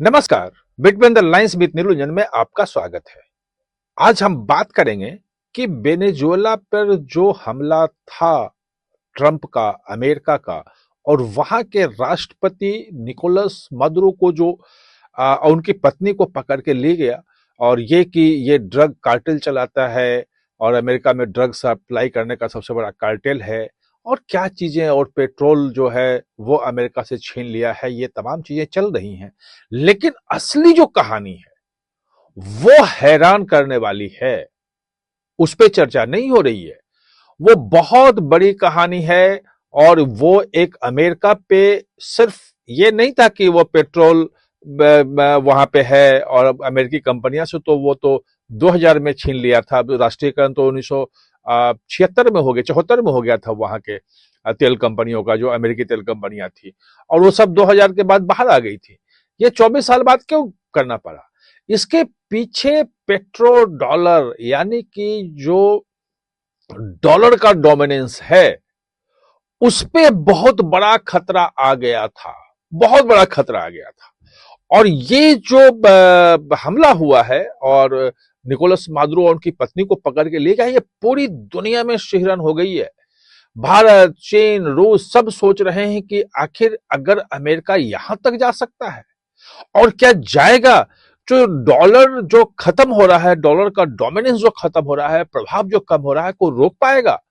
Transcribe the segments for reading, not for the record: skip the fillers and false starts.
नमस्कार। Between the lines with नीलुंजन में आपका स्वागत है। आज हम बात करेंगे कि वेनेजुएला पर जो हमला था ट्रंप का, अमेरिका का, और वहां के राष्ट्रपति निकोलस मदुरो को जो उनकी पत्नी को पकड़ के ले गया, और ये कि ये ड्रग कार्टेल चलाता है और अमेरिका में ड्रग सप्लाई करने का सबसे बड़ा कार्टेल है, और क्या चीजें, और पेट्रोल जो है वो अमेरिका से छीन लिया है, ये तमाम चीजें चल रही हैं। लेकिन असली जो कहानी है वो हैरान करने वाली है, उस पर चर्चा नहीं हो रही है। वो बहुत बड़ी कहानी है, और वो एक अमेरिका पे सिर्फ ये नहीं था कि वो पेट्रोल वहां पे है और अमेरिकी कंपनियां से तो वो तो 2000 में छीन लिया था। राष्ट्रीयकरण तो 1976 में हो गया, 74 में हो गया था वहां के तेल कंपनियों का, जो अमेरिकी तेल कंपनियां थी, और वो सब 2000 के बाद बाहर आ गई थी। ये 24 साल बाद क्यों करना पड़ा? इसके पीछे पेट्रो डॉलर, यानी कि जो डॉलर का डोमिनेंस है, उस पे बहुत बड़ा खतरा आ गया था, बहुत बड़ा खतरा आ गया था। और ये जो हमला हुआ है और निकोलस मादुरो और उनकी पत्नी को पकड़ के ले गया, ये पूरी दुनिया में शिहरन हो गई है। भारत, चीन, रूस सब सोच रहे हैं कि आखिर अगर अमेरिका यहां तक जा सकता है, और क्या जाएगा, जो डॉलर जो खत्म हो रहा है, डॉलर का डोमिनेंस जो खत्म हो रहा है, प्रभाव जो कम हो रहा है, को रोक पाएगा?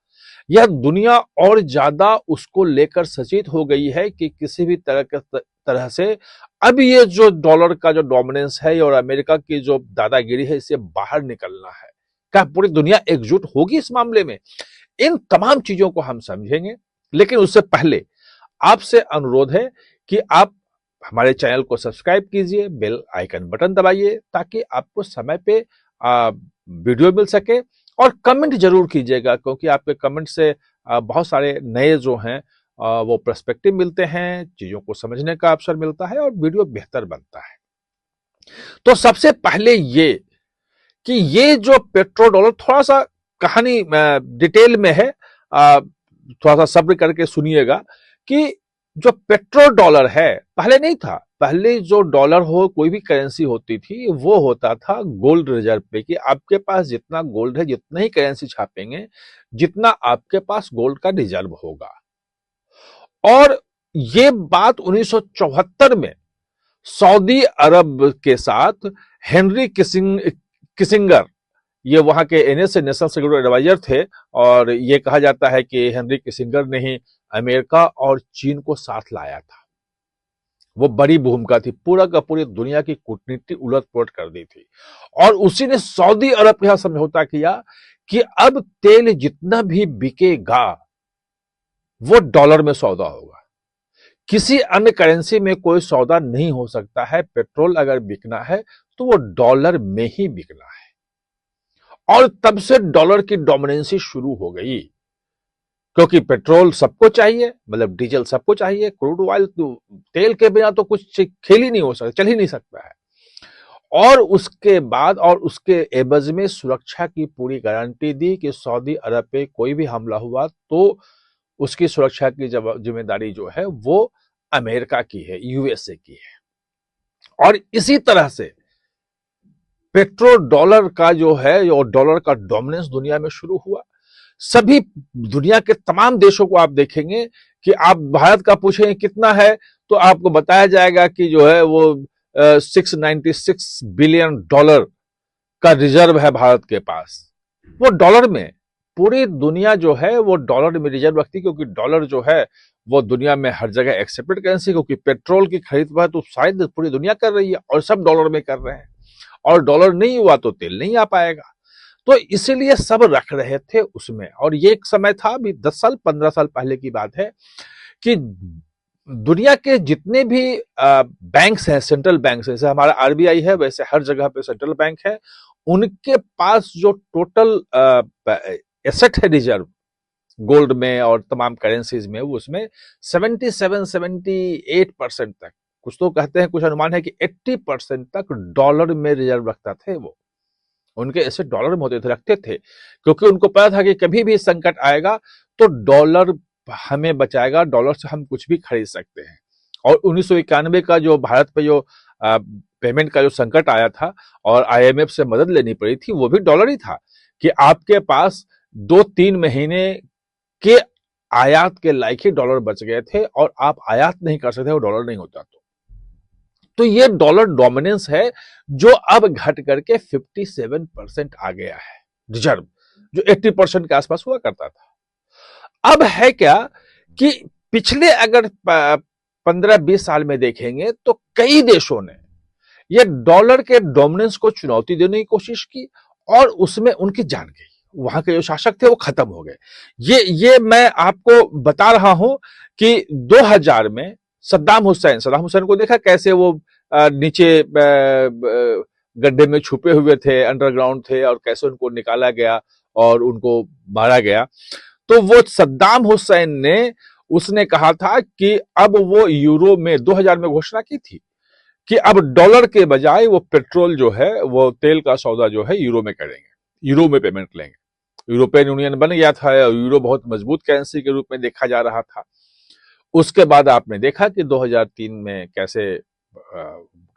यह दुनिया और ज्यादा उसको लेकर सचेत हो गई है कि किसी भी तरह से अब ये जो डॉलर का जो डोमिनेंस है और अमेरिका की जो दादागिरी है, इससे बाहर निकलना है। क्या पूरी दुनिया एकजुट होगी इस मामले में? इन तमाम चीजों को हम समझेंगे, लेकिन उससे पहले आपसे अनुरोध है कि आप हमारे चैनल को सब्सक्राइब कीजिए, बेल आइकन बटन दबाइए, ताकि आपको समय पे वीडियो मिल सके। और कमेंट जरूर कीजिएगा, क्योंकि आपके कमेंट से बहुत सारे नए जो हैं वो पर्सपेक्टिव मिलते हैं, चीजों को समझने का अवसर मिलता है और वीडियो बेहतर बनता है। तो सबसे पहले ये कि ये जो पेट्रो डॉलर, थोड़ा सा कहानी डिटेल में है, थोड़ा सा सब्र करके सुनिएगा कि जो पेट्रो डॉलर है, पहले नहीं था। पहले जो डॉलर हो, कोई भी करेंसी होती थी, वो होता था गोल्ड रिजर्व पे, कि आपके पास जितना गोल्ड है, जितना ही करेंसी छापेंगे, जितना आपके पास गोल्ड का रिजर्व होगा। और ये बात 1974 में सऊदी अरब के साथ हेनरी किसिंगर, ये वहां के एनएसए, नेशनल सिक्योरिटी एडवाइजर थे, और ये कहा जाता है कि हेनरी किसिंगर ने ही अमेरिका और चीन को साथ लाया था। वो बड़ी भूमिका थी, पूरा का पूरी दुनिया की कूटनीति उलट पुलट कर दी थी। और उसी ने सऊदी अरब के साथ समझौता किया कि अब तेल जितना भी बिकेगा वो डॉलर में सौदा होगा, किसी अन्य करेंसी में कोई सौदा नहीं हो सकता है। पेट्रोल अगर बिकना है तो वो डॉलर में ही बिकना है। और तब से डॉलर की डोमिनेंसी शुरू हो गई, क्योंकि पेट्रोल सबको चाहिए, मतलब डीजल सबको चाहिए, क्रूड ऑयल तो, तेल के बिना तो कुछ खेल ही नहीं हो सकता, चल ही नहीं सकता है। और उसके बाद, और उसके एवज में सुरक्षा की पूरी गारंटी दी कि सऊदी अरब पे कोई भी हमला हुआ तो उसकी सुरक्षा की जिम्मेदारी जो है वो अमेरिका की है, यूएसए की है। और इसी तरह से पेट्रो डॉलर का जो है, और डॉलर का डोमिनेंस दुनिया में शुरू हुआ। सभी दुनिया के तमाम देशों को आप देखेंगे कि आप भारत का पूछेंगे कितना है, तो आपको बताया जाएगा कि जो है वो 696 बिलियन डॉलर का रिजर्व है भारत के पास। वो डॉलर में, पूरी दुनिया जो है वो डॉलर में रिजर्व रखती है, क्योंकि डॉलर जो है वो दुनिया में हर जगह एक्सेप्टेड करेंसी, क्योंकि पेट्रोल की खरीद पर तो शायद पूरी दुनिया कर रही है और सब डॉलर में कर रहे हैं, और डॉलर नहीं हुआ तो तेल नहीं आ पाएगा। तो इसीलिए सब रख रहे थे उसमें। और ये एक समय था, अभी 10 साल 15 साल पहले की बात है, कि दुनिया के जितने भी बैंक्स हैं, सेंट्रल बैंक्स, जैसे हमारा आरबीआई है, वैसे हर जगह पे सेंट्रल बैंक है, उनके पास जो टोटल एसेट है रिजर्व, गोल्ड में और तमाम करेंसीज में, वो उसमें 77-78% तक, कुछ तो कहते हैं, कुछ अनुमान है कि 80% तक डॉलर में रिजर्व रखता थे। वो उनके ऐसे डॉलर में होते थे, रखते थे, क्योंकि उनको पता था कि कभी भी संकट आएगा तो डॉलर हमें बचाएगा, डॉलर से हम कुछ भी खरीद सकते हैं। और 1991 का जो भारत पे जो पेमेंट का जो संकट आया था और आईएमएफ से मदद लेनी पड़ी थी, वो भी डॉलर ही था कि आपके पास 2-3 महीने के आयात के लायक ही डॉलर बच गए थे और आप आयात नहीं कर सकते, वो डॉलर नहीं होता तो ये डॉलर डोमिनेंस है जो अब घट करके 57% आ गया है रिजर्व, जो 80% के आसपास हुआ करता था। अब है क्या कि पिछले अगर 15-20 साल में देखेंगे तो कई देशों ने ये डॉलर के डोमिनेंस को चुनौती देने की कोशिश की और उसमें उनकी जान गई, वहां के जो शासक थे वो खत्म हो गए। ये मैं आपको बता रहा हूं कि 2000 में सद्दाम हुसैन को देखा कैसे वो नीचे गड्ढे में छुपे हुए थे, अंडरग्राउंड थे, और कैसे उनको निकाला गया और उनको मारा गया। तो वो सद्दाम हुसैन ने उसने कहा था कि अब वो यूरो में 2000 में घोषणा की थी कि अब डॉलर के बजाय वो पेट्रोल जो है, वो तेल का सौदा जो है यूरो में करेंगे, यूरो में पेमेंट लेंगे। यूरोपियन यूनियन बन गया था, यूरो बहुत मजबूत करेंसी के रूप में देखा जा रहा था। उसके बाद आपने देखा कि 2003 में कैसे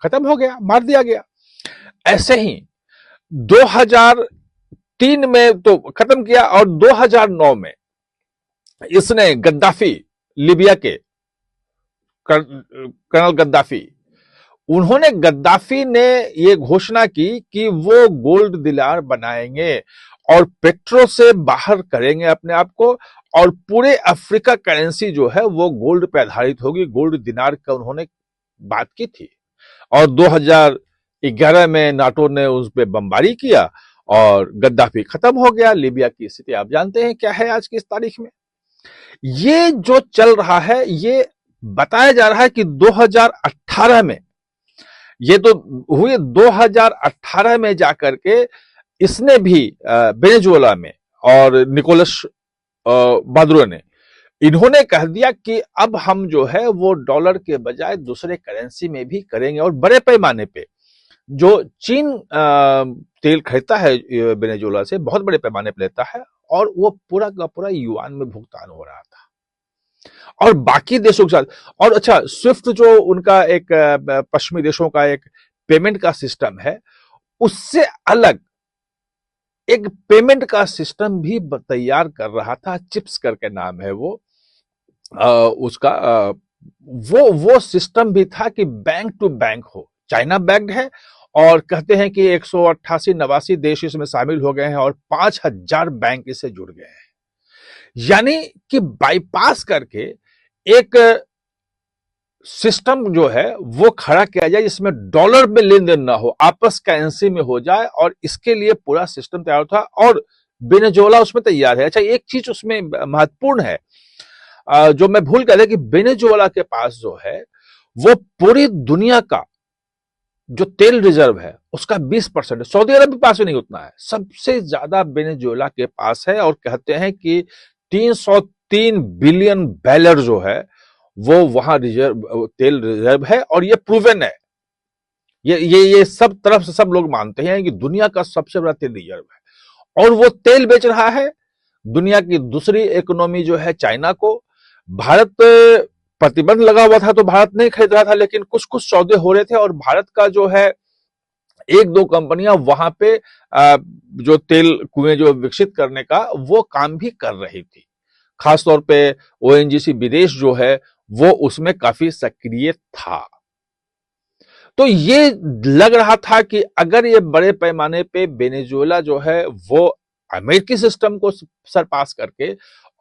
खत्म हो गया, मार दिया गया। ऐसे ही 2003 में तो खत्म किया और 2009 में इसने गद्दाफी, लीबिया के कर्नल गद्दाफी, उन्होंने गद्दाफी ने ये घोषणा की कि वो गोल्ड दिनार बनाएंगे और पेट्रो से बाहर करेंगे अपने आप को, और पूरे अफ्रीका करेंसी जो है वो गोल्ड पे आधारित होगी। गोल्ड दिनार का उन्होंने बात की थी और 2011 में नाटो ने उस पर बमबारी किया और गद्दाफी खत्म हो गया। लीबिया की स्थिति आप जानते हैं क्या है आज की इस तारीख में। ये जो चल रहा है, ये बताया जा रहा है कि 2018 में, ये तो हुए 2018 में जाकर के इसने भी वेनेजुएला में और निकोलस मादुरो ने, इन्होंने कह दिया कि अब हम जो है वो डॉलर के बजाय दूसरे करेंसी में भी करेंगे। और बड़े पैमाने पे जो चीन तेल खरीदता है वेनेजुएला से, बहुत बड़े पैमाने पर लेता है और वो पूरा का पूरा युआन में भुगतान हो रहा था और बाकी देशों के साथ। और अच्छा, स्विफ्ट जो उनका एक पश्चिमी देशों का एक पेमेंट का सिस्टम है, उससे अलग एक पेमेंट का सिस्टम भी तैयार कर रहा था, चिप्स करके नाम है वो उसका। वो सिस्टम भी था कि बैंक टू बैंक हो, चाइना बैंक्ड है और कहते हैं कि 188-89 देश इसमें शामिल हो गए हैं और 5000 बैंक इससे जुड़ गए हैं। यानी कि बाईपास करके एक सिस्टम जो है वो खड़ा किया जाए जिसमें डॉलर में लेन देन ना हो, आपस करेंसी में हो जाए, और इसके लिए पूरा सिस्टम तैयार था और वेनेजुएला उसमें तैयार है। अच्छा, एक चीज उसमें महत्वपूर्ण है जो मैं भूल गया था कि वेनेजुएला के पास जो है वो पूरी दुनिया का जो तेल रिजर्व है उसका 20% है। सऊदी अरब के पास भी नहीं उतना है, सबसे ज्यादा वेनेजुएला के पास है और कहते हैं कि 303 बिलियन बैरल जो है वो वहां रिजर्व, तेल रिजर्व है और ये प्रूवन है। ये सब तरफ से सब लोग मानते हैं कि दुनिया का सबसे बड़ा तेल रिजर्व है और वो तेल बेच रहा है दुनिया की दूसरी इकोनॉमी जो है चाइना को। भारत प्रतिबंध लगा हुआ था तो भारत नहीं खरीद रहा था, लेकिन कुछ कुछ सौदे हो रहे थे और भारत का जो है 1-2 कंपनियां वहां पे जो तेल कुएं जो विकसित करने का वो काम भी कर रही थी। खासतौर पे ओएनजीसी विदेश जो है वो उसमें काफी सक्रिय था। तो ये लग रहा था कि अगर ये बड़े पैमाने पे वेनेजुएला जो है वो अमेरिकी सिस्टम को सरपास करके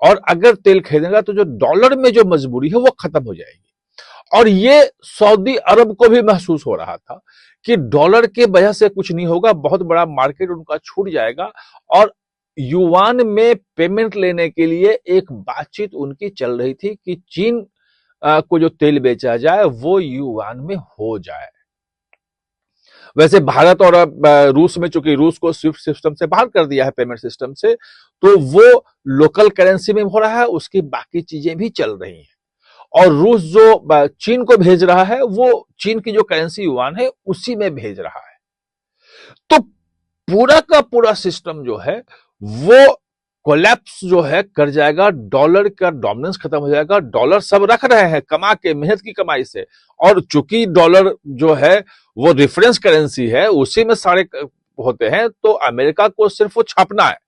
और अगर तेल खरीदेगा तो जो डॉलर में जो मजबूरी है वो खत्म हो जाएगी। और ये सऊदी अरब को भी महसूस हो रहा था कि डॉलर के वजह से कुछ नहीं होगा, बहुत बड़ा मार्केट उनका छूट जाएगा और युआन में पेमेंट लेने के लिए एक बातचीत उनकी चल रही थी कि चीन को जो तेल बेचा जाए वो युआन में हो जाए। वैसे भारत और रूस में, चूंकि रूस को स्विफ्ट सिस्टम से बाहर कर दिया है पेमेंट सिस्टम से, तो वो लोकल करेंसी में हो रहा है, उसकी बाकी चीजें भी चल रही हैं। और रूस जो चीन को भेज रहा है वो चीन की जो करेंसी युआन है उसी में भेज रहा है। तो पूरा का पूरा सिस्टम जो है वो कोलैप्स जो है कर जाएगा, डॉलर का डोमिनेंस खत्म हो जाएगा। डॉलर सब रख रहे हैं कमा के, मेहनत की कमाई से, और चूंकि डॉलर जो है वो रेफरेंस करेंसी है, उसी में सारे होते हैं, तो अमेरिका को सिर्फ वो छापना है,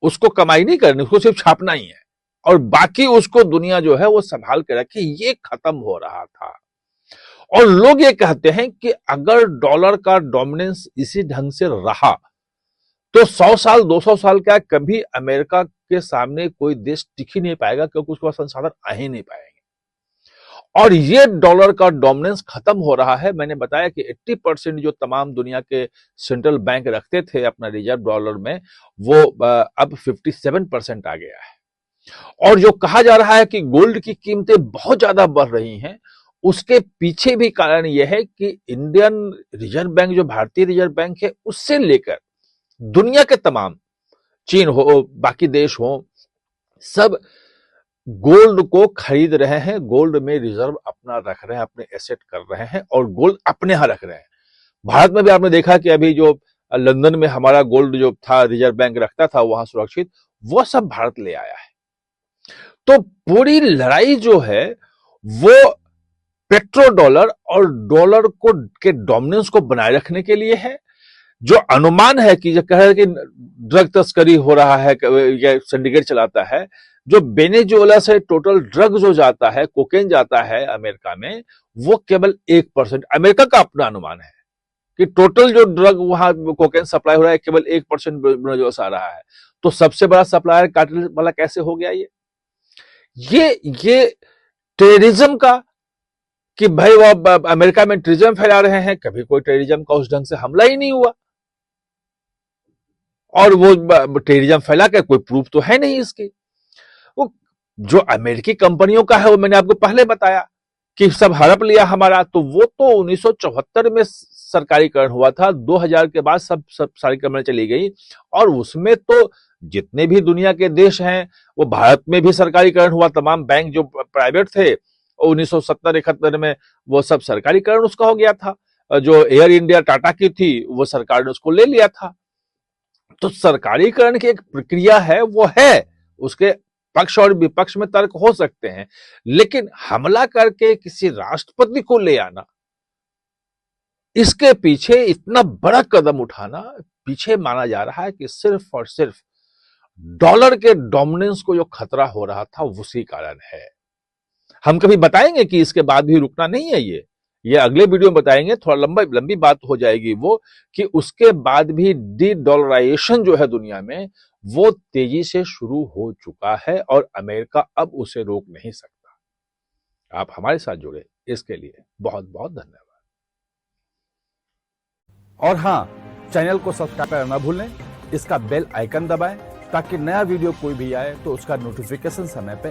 उसको कमाई नहीं करनी, उसको सिर्फ छापना ही है, और बाकी उसको दुनिया जो है वो संभाल के रखे। ये खत्म हो रहा था। और लोग ये कहते हैं कि अगर डॉलर का डोमिनेंस इसी ढंग से रहा तो 100 साल 200 साल का कभी अमेरिका के सामने कोई देश टिक ही नहीं पाएगा, क्योंकि उसके पास संसाधन आ ही नहीं पाएंगे। और ये डॉलर का डोमिनेंस खत्म हो रहा है। मैंने बताया कि 80% जो तमाम दुनिया के सेंट्रल बैंक रखते थे अपना रिजर्व डॉलर में, वो अब 57% आ गया है। और जो कहा जा रहा है कि गोल्ड की कीमतें बहुत ज्यादा बढ़ रही हैं, उसके पीछे भी कारण यह है कि इंडियन रिजर्व बैंक, जो भारतीय रिजर्व बैंक है, उससे लेकर दुनिया के तमाम, चीन हो, बाकी देश हो, सब गोल्ड को खरीद रहे हैं, गोल्ड में रिजर्व अपना रख रहे हैं, अपने एसेट कर रहे हैं, और गोल्ड अपने यहां रख रहे हैं। भारत में भी आपने देखा कि अभी जो लंदन में हमारा गोल्ड जो था, रिजर्व बैंक रखता था वहां सुरक्षित, वो सब भारत ले आया है। तो पूरी लड़ाई जो है वो पेट्रो डॉलर और डॉलर को के डोमिनेंस को बनाए रखने के लिए है। जो अनुमान है कि जो कह रहे हैं कि ड्रग तस्करी हो रहा है, या सिंडिकेट चलाता है, जो वेनेजुएला से टोटल ड्रग जो जाता है, कोकेन जाता है अमेरिका में, वो केवल 1%। अमेरिका का अपना अनुमान है कि टोटल जो ड्रग वहां कोकेन सप्लाई हो रहा है, केवल 1% वेनेजुएला से आ रहा है। तो सबसे बड़ा सप्लायर कार्टेल वाला कैसे हो गया ये टेररिज्म का, कि भाई वो अमेरिका में टेररिज्म फैला रहे हैं। कभी कोई टेररिज्म का उस ढंग से हमला ही नहीं हुआ, और वो टेररिज्म फैला के कोई प्रूफ तो है नहीं इसकी। वो जो अमेरिकी कंपनियों का है, वो मैंने आपको पहले बताया कि सब हड़प लिया हमारा, तो वो तो 1974 में सरकारीकरण हुआ था, 2000 के बाद सब सारी कंपनियां चली गई। और उसमें तो जितने भी दुनिया के देश हैं, वो भारत में भी सरकारीकरण हुआ, तमाम बैंक जो प्राइवेट थे 1970-71 में वो सब सरकारीकरण उसका हो गया था। जो एयर इंडिया टाटा की थी, वो सरकार ने उसको ले लिया था। तो सरकारीकरण की एक प्रक्रिया है, वो है, उसके पक्ष और विपक्ष में तर्क हो सकते हैं, लेकिन हमला करके किसी राष्ट्रपति को ले आना, इसके पीछे इतना बड़ा कदम उठाना, पीछे माना जा रहा है कि सिर्फ और सिर्फ डॉलर के डोमिनेंस को जो खतरा हो रहा था, उसी कारण है। हम कभी बताएंगे कि इसके बाद भी रुकना नहीं है। ये अगले वीडियो में बताएंगे, थोड़ा लंबी बात हो जाएगी वो, कि उसके बाद भी डी डॉलराइजेशन जो है दुनिया में, वो तेजी से शुरू हो चुका है, और अमेरिका अब उसे रोक नहीं सकता। आप हमारे साथ जुड़े, इसके लिए बहुत बहुत धन्यवाद। और हाँ, चैनल को सब्सक्राइब करना ना भूलें, इसका बेल आइकन दबाएं, ताकि नया वीडियो कोई भी आए तो उसका नोटिफिकेशन समय पे